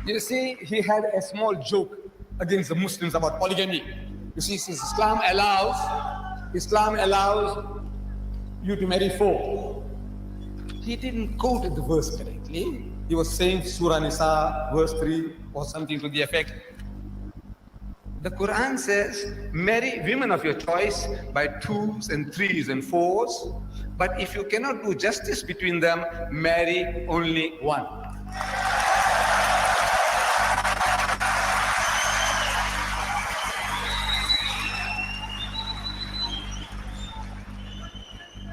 You see, he had a small joke against the Muslims about polygamy. You see, since Islam allows you to marry 4. He didn't quote the verse correctly. He was saying Surah Nisa, verse 3, or something to the effect. The Quran says, marry women of your choice by 2s and 3s and 4s. But if you cannot do justice between them, marry only one.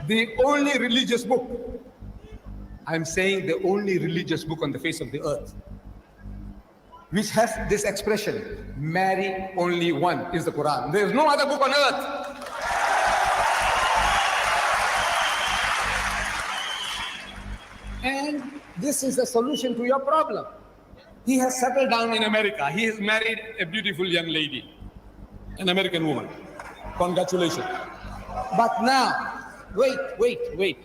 The only religious book, I'm saying the only religious book on the face of the earth, which has this expression, marry only one, is the Quran. There is no other book on earth. And this is the solution to your problem. He has settled down in America. He has married a beautiful young lady, an American woman. Congratulations. But now, wait.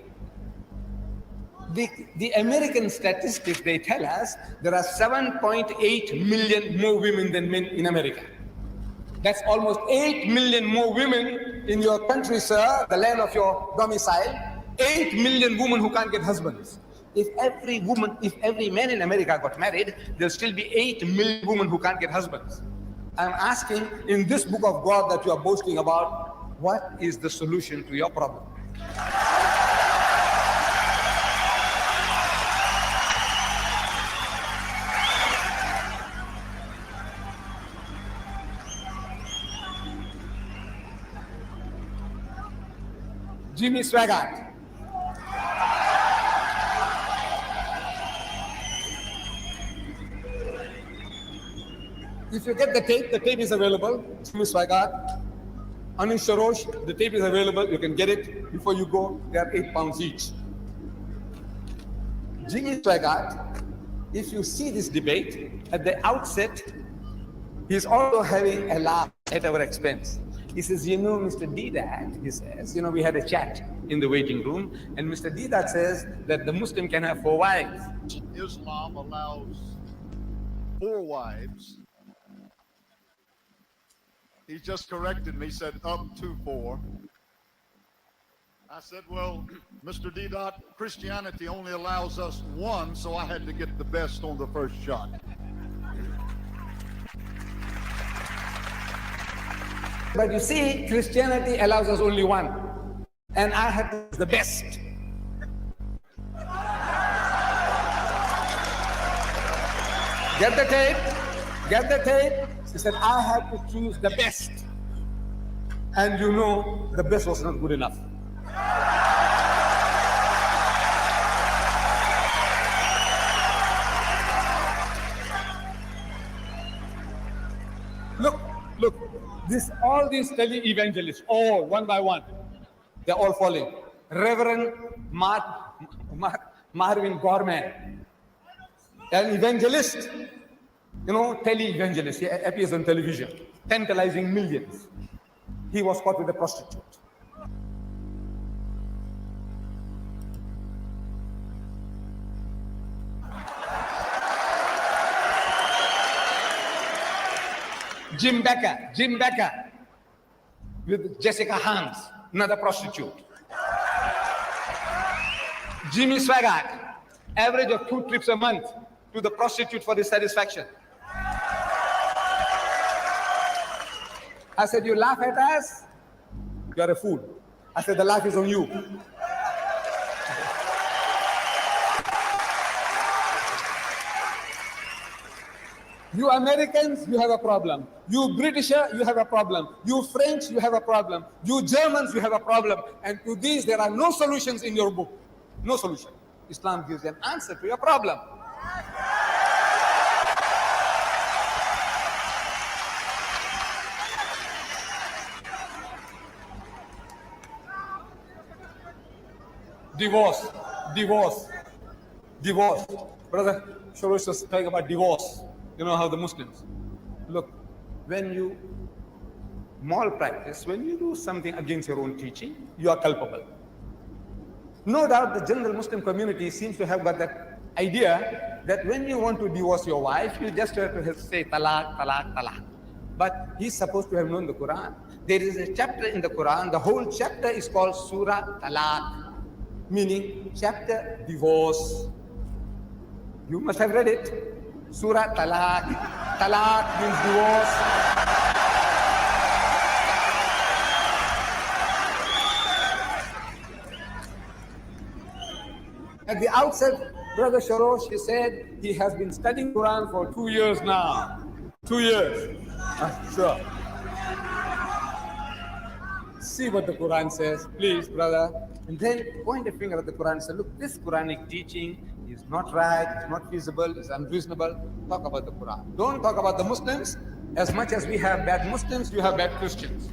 The American statistics, they tell us there are 7.8 million more women than men in America. That's almost 8 million more women in your country, sir, the land of your domicile. 8 million women who can't get husbands. If every man in America got married, there'll still be 8 million women who can't get husbands. I'm asking, in this book of God that you are boasting about, what is the solution to your problem? Jimmy Swaggart. If you get the tape is available. Jimmy Swaggart, Anish Sorosh, the tape is available. You can get it before you go. They are £8 each. Jimmy Swaggart, if you see this debate, at the outset, he's also having a laugh at our expense. He says, you know, Mr. Deedat, he says, you know, we had a chat in the waiting room, and Mr. Deedat says that the Muslim can have 4 wives. Islam allows 4 wives. He just corrected me, said up to 4. I said, well, Mr. Deedat, Christianity only allows us 1, so I had to get the best on the first shot. But you see, Christianity allows us only 1. And I had to choose the best. Get the tape. He said, I had to choose the best. And you know, the best was not good enough. Look, all these tele-evangelists, all one by one, they're all falling. Reverend Marvin Gorman, an evangelist, you know, tele-evangelist, he appears on television, tantalizing millions. He was caught with a prostitute. Jim Becker, with Jessica Hans, another prostitute. Jimmy Swaggart, average of 2 trips a month to the prostitute for his satisfaction. I said, you laugh at us? You're a fool. I said, the laugh is on you. You Americans, you have a problem. You Britisher, you have a problem. You French, you have a problem. You Germans, you have a problem. And to these, there are no solutions in your book. No solution. Islam gives an answer to your problem. Divorce. Brother Sorosh was talking about divorce. You know how the Muslims. Look, when you malpractice, when you do something against your own teaching, you are culpable. No doubt the general Muslim community seems to have got that idea that when you want to divorce your wife, you just have to say talaq, talaq, talaq. But he's supposed to have known the Quran. There is a chapter in the Quran, the whole chapter is called Surah Talaq, meaning chapter divorce. You must have read it. Surah Talaq. Talaq means divorce. At the outset, Brother Sorosh, he said he has been studying Quran for 2 years now. 2 years. Sure. See what the Quran says, please, brother. And then point a finger at the Quran and say, look, this Quranic teaching is not right, it's not feasible, it's unreasonable. Talk about the Quran. Don't talk about the Muslims. As much as we have bad Muslims, you have bad Christians.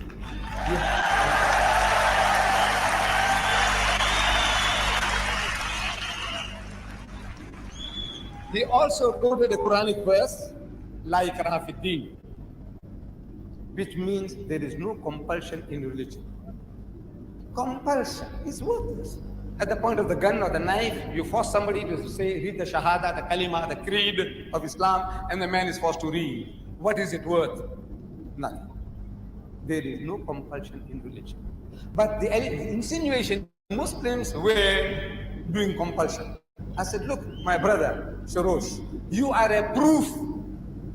He also quoted a Quranic verse, La ikraha fid din, which means there is no compulsion in religion. Compulsion is worthless. At the point of the gun or the knife, you force somebody to say, read the Shahada, the Kalima, the Creed of Islam, and the man is forced to read. What is it worth? Nothing. There is no compulsion in religion. But the insinuation, Muslims were doing compulsion. I said, look, my brother, Sorosh, you are a proof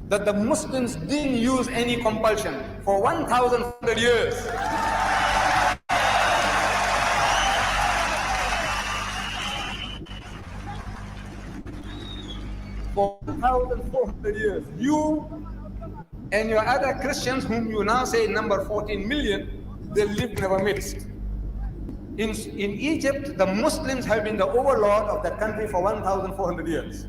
that the Muslims didn't use any compulsion for 1,100 years. For 1,400 years, you and your other Christians, whom you now say number 14 million, they lived in our midst. In Egypt, the Muslims have been the overlord of that country for 1,400 years.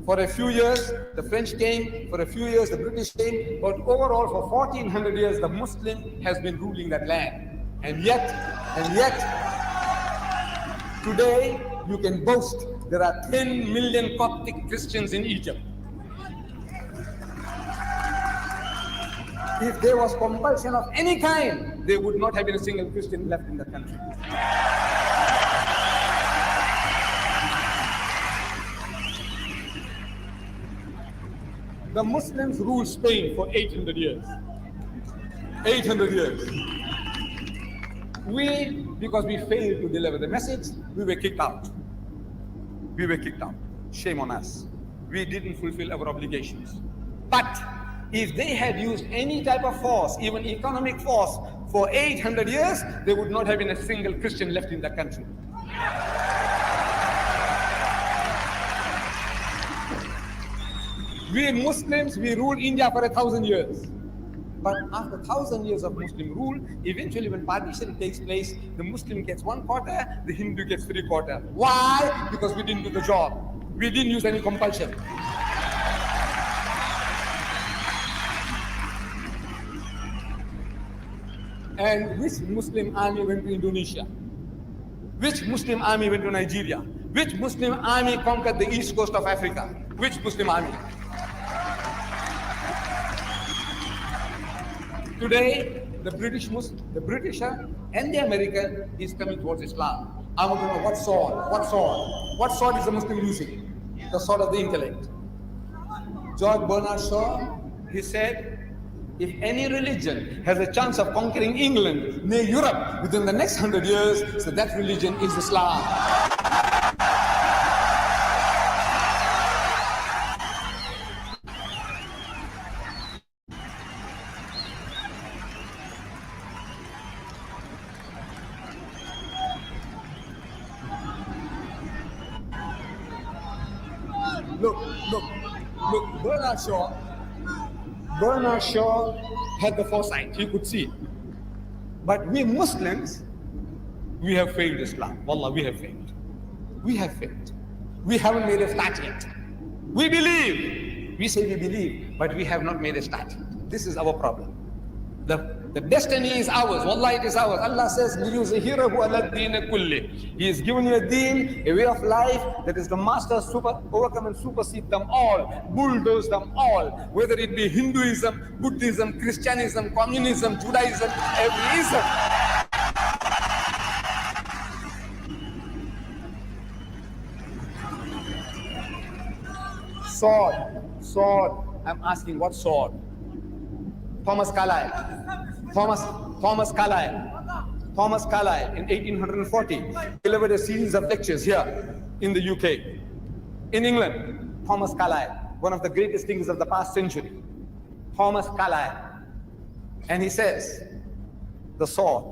For a few years, the French came. For a few years, the British came. But overall, for 1,400 years, the Muslim has been ruling that land. And yet, today, you can boast there are 10 million Coptic Christians in Egypt. If there was compulsion of any kind, there would not have been a single Christian left in the country. The Muslims ruled Spain for 800 years. 800 years. We, because we failed to deliver the message, we were kicked out. We were kicked out. Shame on us. We didn't fulfill our obligations. But if they had used any type of force, even economic force, for 800 years, there would not have been a single Christian left in the country. We Muslims, we ruled India for 1,000 years. But after 1,000 years of Muslim rule, eventually when partition takes place, the Muslim gets 1/4, the Hindu gets 3/4. Why? Because we didn't do the job. We didn't use any compulsion. And which Muslim army went to Indonesia? Which Muslim army went to Nigeria? Which Muslim army conquered the east coast of Africa? Which Muslim army? Today, the Britisher and the American is coming towards Islam. I want to know what sword? What sword? What sword is the Muslim using? The sword of the intellect. George Bernard Shaw, he said, if any religion has a chance of conquering England, near Europe, within the next 100 years, so that religion is Islam. Look, Bernard Shaw had the foresight, he could see. But we Muslims, we have failed Islam. Wallah, we have failed. We have failed. We haven't made a start yet. We believe. We say we believe, but we have not made a start. This is our problem. The destiny is ours. Wallah, it is ours. Allah says, لِيُظْهِرَهُ عَلَى الدِّينِ كُلِّهِ. He is giving you a deen, a way of life that is the master, overcome and supersede them all, bulldoze them all, whether it be Hinduism, Buddhism, Christianism, communism, Judaism, every ism. Sword. Sword. I'm asking, what sword? Thomas Carlyle. Thomas Carlyle. Thomas Carlyle in 1840 delivered a series of lectures here in the UK. In England, Thomas Carlyle, one of the greatest thinkers of the past century. Thomas Carlyle. And he says, the sword.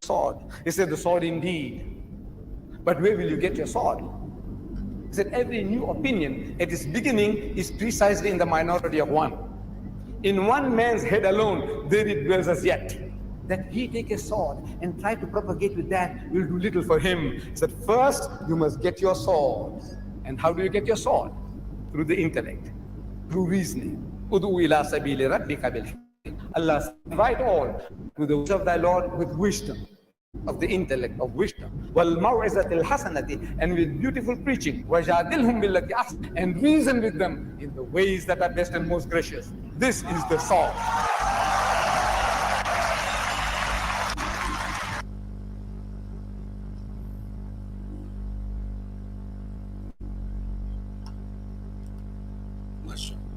Sword. He said, the sword indeed. But where will you get your sword? He said, every new opinion at its beginning is precisely in the minority of one. In one man's head alone, there it dwells as yet. That he take a sword and try to propagate with that will do little for him. He said, first, you must get your sword. And how do you get your sword? Through the intellect, through reasoning. Udu ila sabili rabbika bil hikmah. Allah said, invite all to the ways of thy Lord with wisdom, of the intellect, of wisdom. Wal maw'izatil hasanati, and with beautiful preaching. Wajadilhum billati ahsan, and reason with them in the ways that are best and most gracious. This is the sword. Mashallah.